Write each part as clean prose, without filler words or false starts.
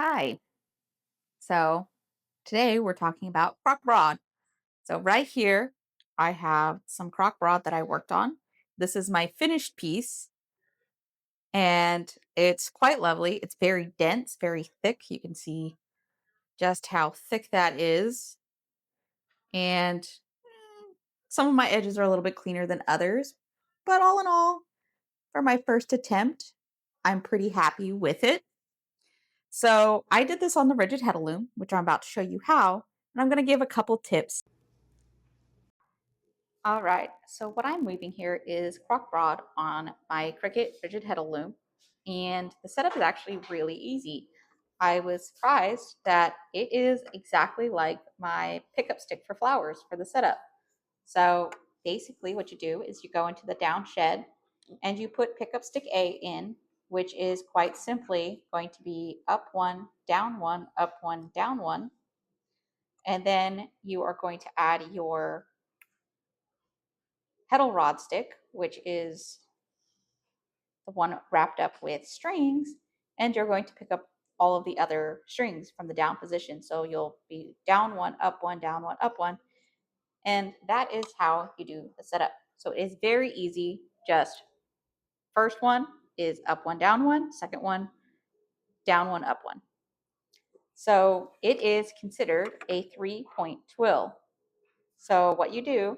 Hi. So today we're talking about Krokbragd. So right here, I have some Krokbragd that I worked on. This is my finished piece, and it's quite lovely. It's very dense, very thick. You can see just how thick that is. And some of my edges are a little bit cleaner than others. But all in all, for my first attempt, I'm pretty happy with it. So I did this on the rigid Heddle Loom, which I'm about to show you how. And I'm going to give a couple tips. All right, so what I'm weaving here is Krokbragd on my Cricut Rigid Heddle Loom, and the setup is actually really easy. I was surprised that it is exactly like my pickup stick for flowers for the setup. So basically what you do is you go into the down shed and you put pickup stick A in, which is quite simply going to be up one, up one, down one, and then you are going to add your Heddle rod stick, which is the one wrapped up with strings, and you're going to pick up all of the other strings from the down position. So you'll be down one, up one, down one, up one, and that is how you do the setup. So it is very easy. Just first one is up one, down one, second one, down one, up one. So it is considered a 3-point twill. So what you do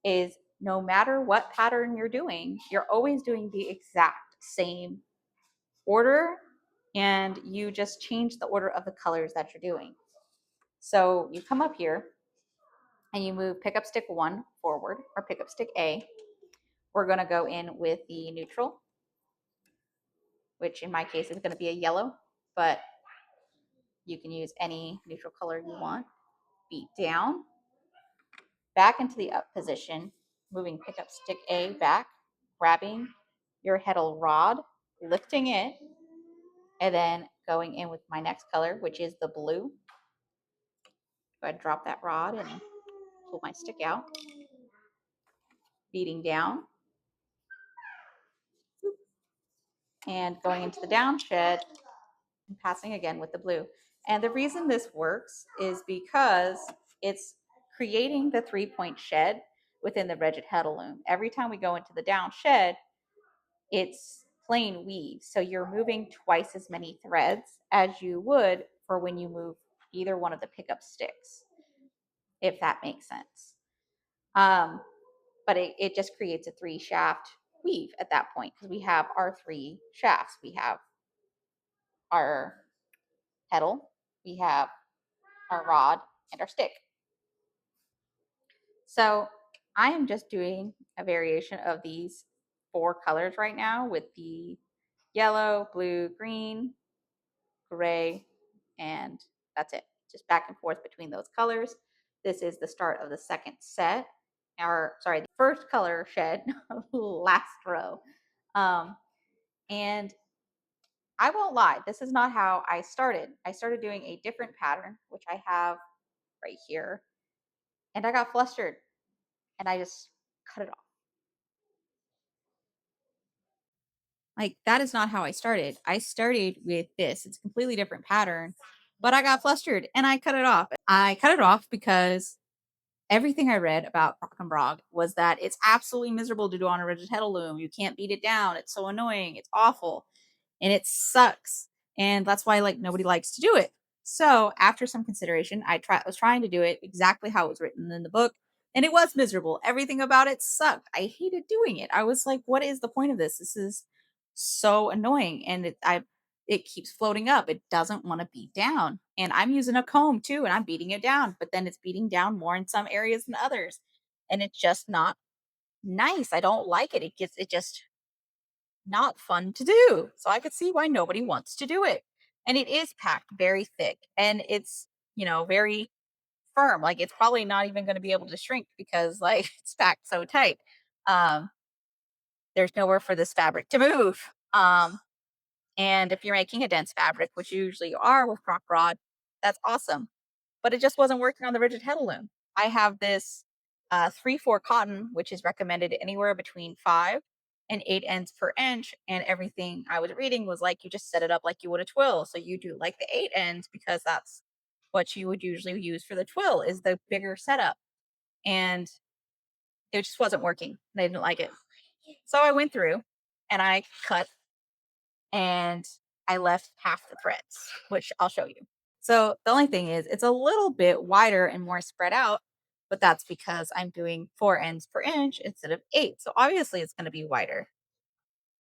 is no matter what pattern you're doing, you're always doing the exact same order, and you just change the order of the colors that you're doing. So you come up here and you move pickup stick 1 forward, or pickup stick A. We're going to go in with the neutral, which in my case is going to be a yellow, but you can use any neutral color you want. Beat down, back into the up position, moving pickup stick A back, grabbing your heddle rod, lifting it, and then going in with my next color, which is the blue. Go ahead and drop that rod and pull my stick out, beating down, and going into the down shed and passing again with the blue. And the reason this works is because it's creating the 3-point shed within the rigid Heddle Loom. Every time we go into the down shed, it's plain weave. So you're moving twice as many threads as you would for when you move either one of the pickup sticks, if that makes sense. But it just creates a 3-shaft weave at that point because we have our 3 shafts. We have our heddle, we have our rod, and our stick. So I am just doing a variation of these 4 colors right now with the yellow, blue, green, gray, and that's it. Just back and forth between those colors. This is the start of the second set, or sorry, the first color shed, last row. Um, and I won't lie, this is not how I started. I started doing a different pattern, which I have right here, and I got flustered and I just cut it off. Like, that is not how I started. I started with this. It's a completely different pattern, but I got flustered and I cut it off. I cut it off because everything I read about Krokbragd was that it's absolutely miserable to do on a rigid Heddle loom. You can't beat it down. It's so annoying. It's awful. And it sucks. And that's why like nobody likes to do it. So after some consideration, was trying to do it exactly how it was written in the book, and it was miserable. Everything about it sucked. I hated doing it. I was like, what is the point of this? This is so annoying. And it keeps floating up. It doesn't want to beat down. And I'm using a comb too, and I'm beating it down, but then it's beating down more in some areas than others. And it's just not nice. I don't like it. It just not fun to do. So I could see why nobody wants to do it. And it is packed very thick and it's, very firm. Like it's probably not even going to be able to shrink because like it's packed so tight. Um, there's nowhere for this fabric to move. And if you're making a dense fabric, which you usually are with Krokbragd, that's awesome. But it just wasn't working on the rigid Heddle loom. I have this 3/4 cotton, which is recommended anywhere between 5 an 8 ends per inch, and everything I was reading was like you just set it up like you would a twill. So you do like the 8 ends because that's what you would usually use for the twill is the bigger setup. And it just wasn't working. They didn't like it. So I went through and I cut and I left half the threads, which I'll show you. So the only thing is it's a little bit wider and more spread out, but that's because I'm doing 4 ends per inch instead of 8. So obviously it's going to be wider.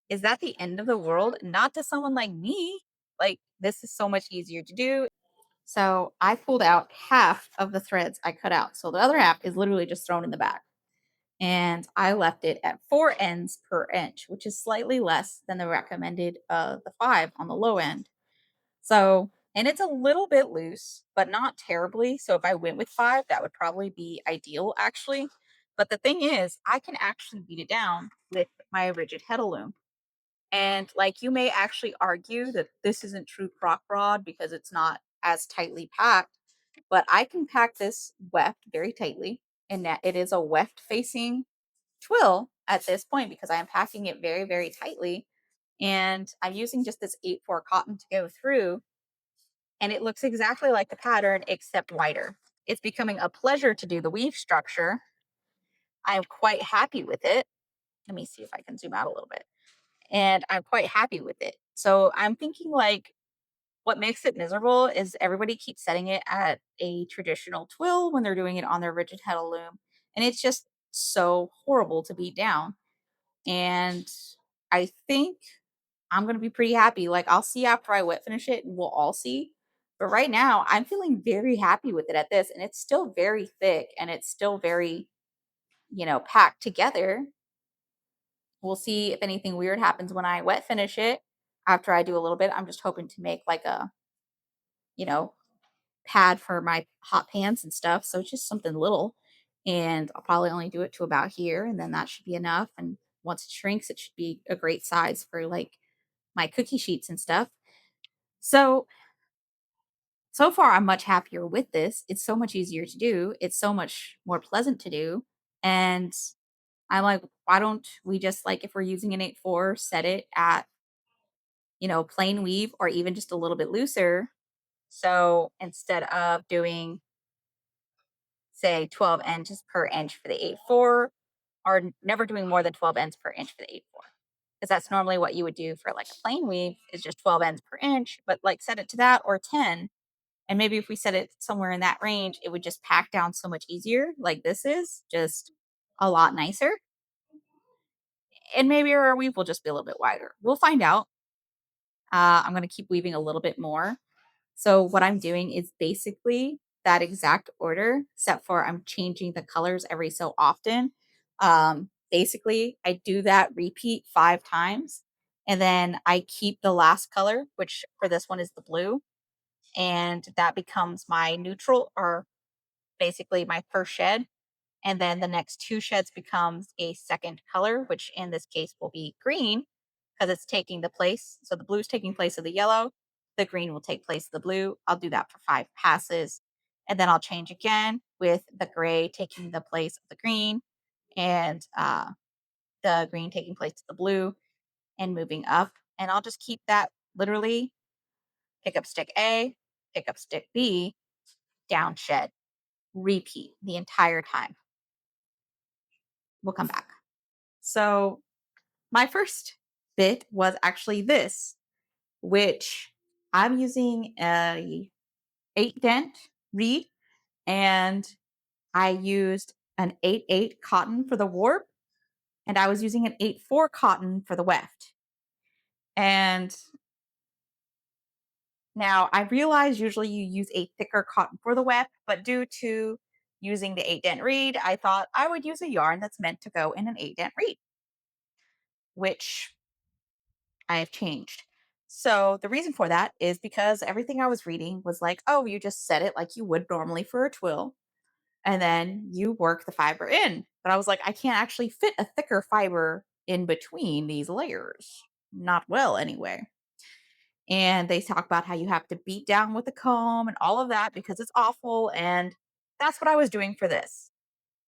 Is that the end of the world? Not to someone like me. Like this is so much easier to do. So I pulled out half of the threads I cut out. So the other half is literally just thrown in the back. And I left it at 4 ends per inch, which is slightly less than the recommended the 5 on the low end. So, and it's a little bit loose, but not terribly. So if I went with 5, that would probably be ideal actually. But the thing is, I can actually beat it down with my rigid Heddle Loom. And like you may actually argue that this isn't true Krokbragd because it's not as tightly packed, but I can pack this weft very tightly, and that it is a weft facing twill at this point because I am packing it very, very tightly. And I'm using just this 8/4 cotton to go through, and it looks exactly like the pattern except wider. It's becoming a pleasure to do the weave structure. I'm quite happy with it. Let me see if I can zoom out a little bit. And I'm quite happy with it. So I'm thinking like what makes it miserable is everybody keeps setting it at a traditional twill when they're doing it on their rigid Heddle loom. And it's just so horrible to beat down. And I think I'm going to be pretty happy. Like I'll see after I wet finish it and we'll all see. But right now, I'm feeling very happy with it at this. And it's still very thick and it's still very, packed together. We'll see if anything weird happens when I wet finish it after I do a little bit. I'm just hoping to make like a, you know, pad for my hot pants and stuff. So it's just something little. And I'll probably only do it to about here. And then that should be enough. And once it shrinks, it should be a great size for like my cookie sheets and stuff. So, so far, I'm much happier with this. It's so much easier to do. It's so much more pleasant to do. And I'm like, why don't we just like, if we're using an 8/4, set it at, plain weave or even just a little bit looser. So instead of doing, say, 12 inches per inch for the 8/4, or never doing more than 12 ends per inch for the 8/4. Because that's normally what you would do for like a plain weave is just 12 ends per inch, but like set it to that or 10. And maybe if we set it somewhere in that range, it would just pack down so much easier, like this is just a lot nicer. And maybe our weave will just be a little bit wider. We'll find out. I'm going to keep weaving a little bit more. So what I'm doing is basically that exact order, except for I'm changing the colors every so often. Basically, I do that repeat 5 times, and then I keep the last color, which for this one is the blue, and that becomes my neutral or basically my first shed. And then the next 2 sheds becomes a second color, which in this case will be green because it's taking the place. So the blue is taking place of the yellow. The green will take place of the blue. I'll do that for 5 passes. And then I'll change again with the gray taking the place of the green and the green taking place of the blue and moving up. And I'll just keep that literally pick up stick A, pick up stick B, down shed, repeat the entire time. We'll come back. So my first bit was actually this, which I'm using a 8 dent reed, and I used an 8/8 cotton for the warp, and I was using an 8/4 cotton for the weft. And now I realize usually you use a thicker cotton for the weft, but due to using the 8 dent reed, I thought I would use a yarn that's meant to go in an 8 dent reed, which I have changed. So the reason for that is because everything I was reading was like, oh, you just set it like you would normally for a twill, and then you work the fiber in. But I was like, I can't actually fit a thicker fiber in between these layers. Not well, anyway. And they talk about how you have to beat down with a comb and all of that because it's awful. And that's what I was doing for this.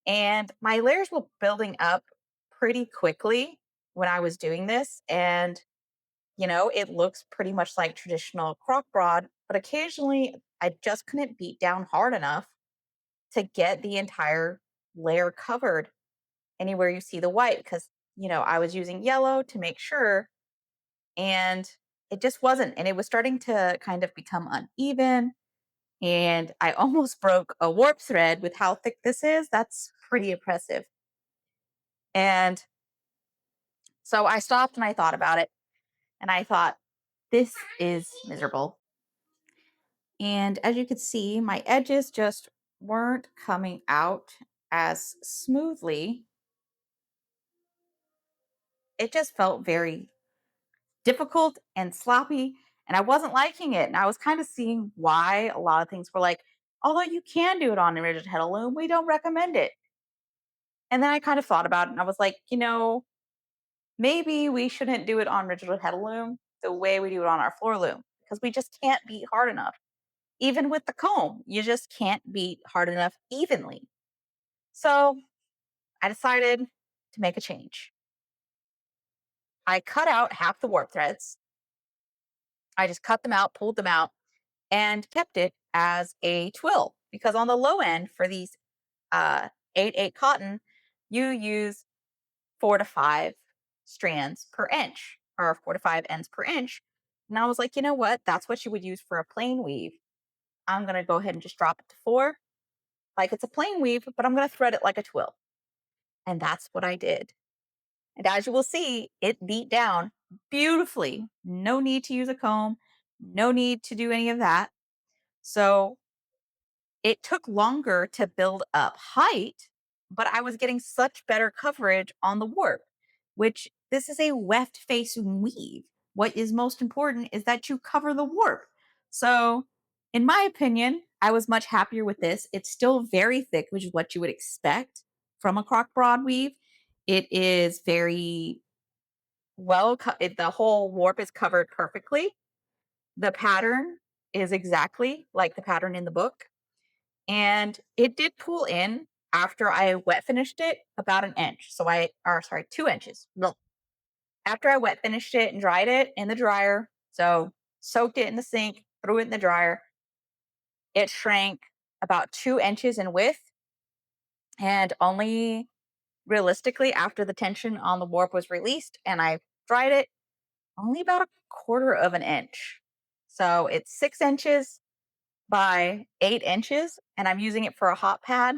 And my layers were building up pretty quickly. when I was doing this. And, it looks pretty much like traditional Krokbragd, but occasionally I just couldn't beat down hard enough to get the entire layer covered anywhere you see the white because, I was using yellow to make sure, and it just wasn't. And it was starting to kind of become uneven. And I almost broke a warp thread with how thick this is. That's pretty impressive. And so I stopped and I thought about it. And I thought, this is miserable. And as you could see, my edges just weren't coming out as smoothly. It just felt very difficult and sloppy, and I wasn't liking it. And I was kind of seeing why a lot of things were like, although you can do it on a rigid heddle loom, we don't recommend it. And then I kind of thought about it and I was like, maybe we shouldn't do it on rigid heddle loom the way we do it on our floor loom because we just can't beat hard enough. Even with the comb, you just can't beat hard enough evenly. So I decided to make a change. I cut out half the warp threads. I just cut them out, pulled them out, and kept it as a twill because on the low end for these 8/8 cotton, you use 4 to 5 strands per inch or 4 to 5 ends per inch. And I was like, you know what? That's what you would use for a plain weave. I'm going to go ahead and just drop it to 4, like it's a plain weave, but I'm going to thread it like a twill. And that's what I did. And as you will see, it beat down beautifully. No need to use a comb, no need to do any of that. So it took longer to build up height, but I was getting such better coverage on the warp, which this is a weft face weave. What is most important is that you cover the warp. So, in my opinion, I was much happier with this. It's still very thick, which is what you would expect from a croc broad weave. It is very the whole warp is covered perfectly. The pattern is exactly like the pattern in the book. And it did pull in after I wet finished it about an inch. Or sorry, 2 inches. Well, after I wet finished it and dried it in the dryer, so soaked it in the sink, threw it in the dryer, it shrank about 2 inches in width. And only realistically, after the tension on the warp was released and I dried it, only about a quarter of an inch. So it's 6 inches by 8 inches, and I'm using it for a hot pad.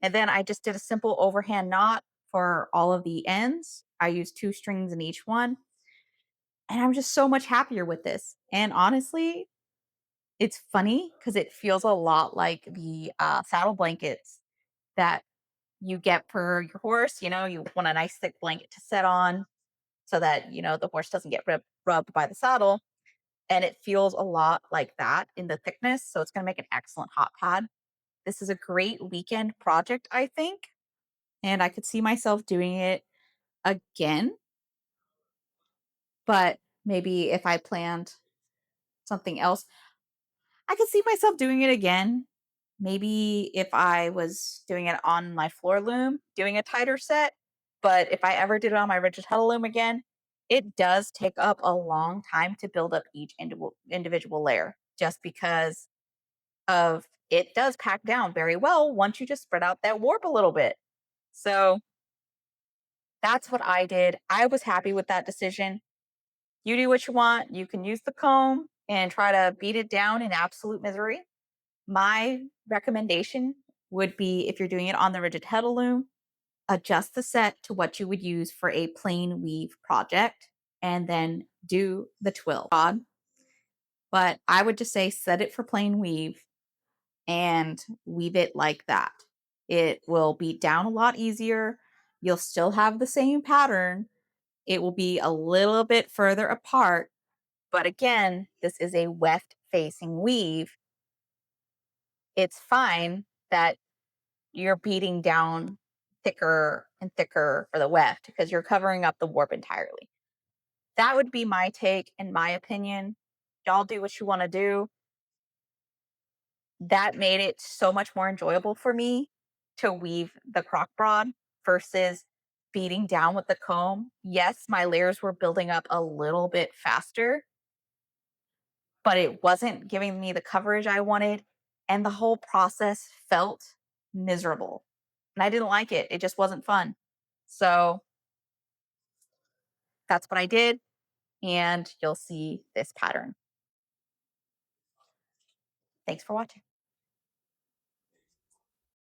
And then I just did a simple overhand knot for all of the ends. I used 2 strings in each one. And I'm just so much happier with this. And honestly, it's funny because it feels a lot like the saddle blankets that you get for your horse. You want a nice thick blanket to set on so that, the horse doesn't get rubbed by the saddle. And it feels a lot like that in the thickness. So it's going to make an excellent hot pad. This is a great weekend project, I think. And I could see myself doing it again, but maybe if I planned something else, I could see myself doing it again. Maybe if I was doing it on my floor loom, doing a tighter set. But if I ever did it on my rigid Heddle loom again, it does take up a long time to build up each individual layer just because of it does pack down very well once you just spread out that warp a little bit. So that's what I did. I was happy with that decision. You do what you want. You can use the comb and try to beat it down in absolute misery. My recommendation would be if you're doing it on the rigid heddle loom, adjust the set to what you would use for a plain weave project and then do the twill. But I would just say set it for plain weave and weave it like that. It will beat down a lot easier. You'll still have the same pattern. It will be a little bit further apart. But again, this is a weft facing weave. It's fine that you're beating down thicker and thicker for the weft because you're covering up the warp entirely. That would be my take and my opinion. Y'all do what you want to do. That made it so much more enjoyable for me to weave the crock broad versus beating down with the comb, yes, my layers were building up a little bit faster, but it wasn't giving me the coverage I wanted. And the whole process felt miserable. And I didn't like it. It just wasn't fun. So that's what I did. And you'll see this pattern. Thanks for watching.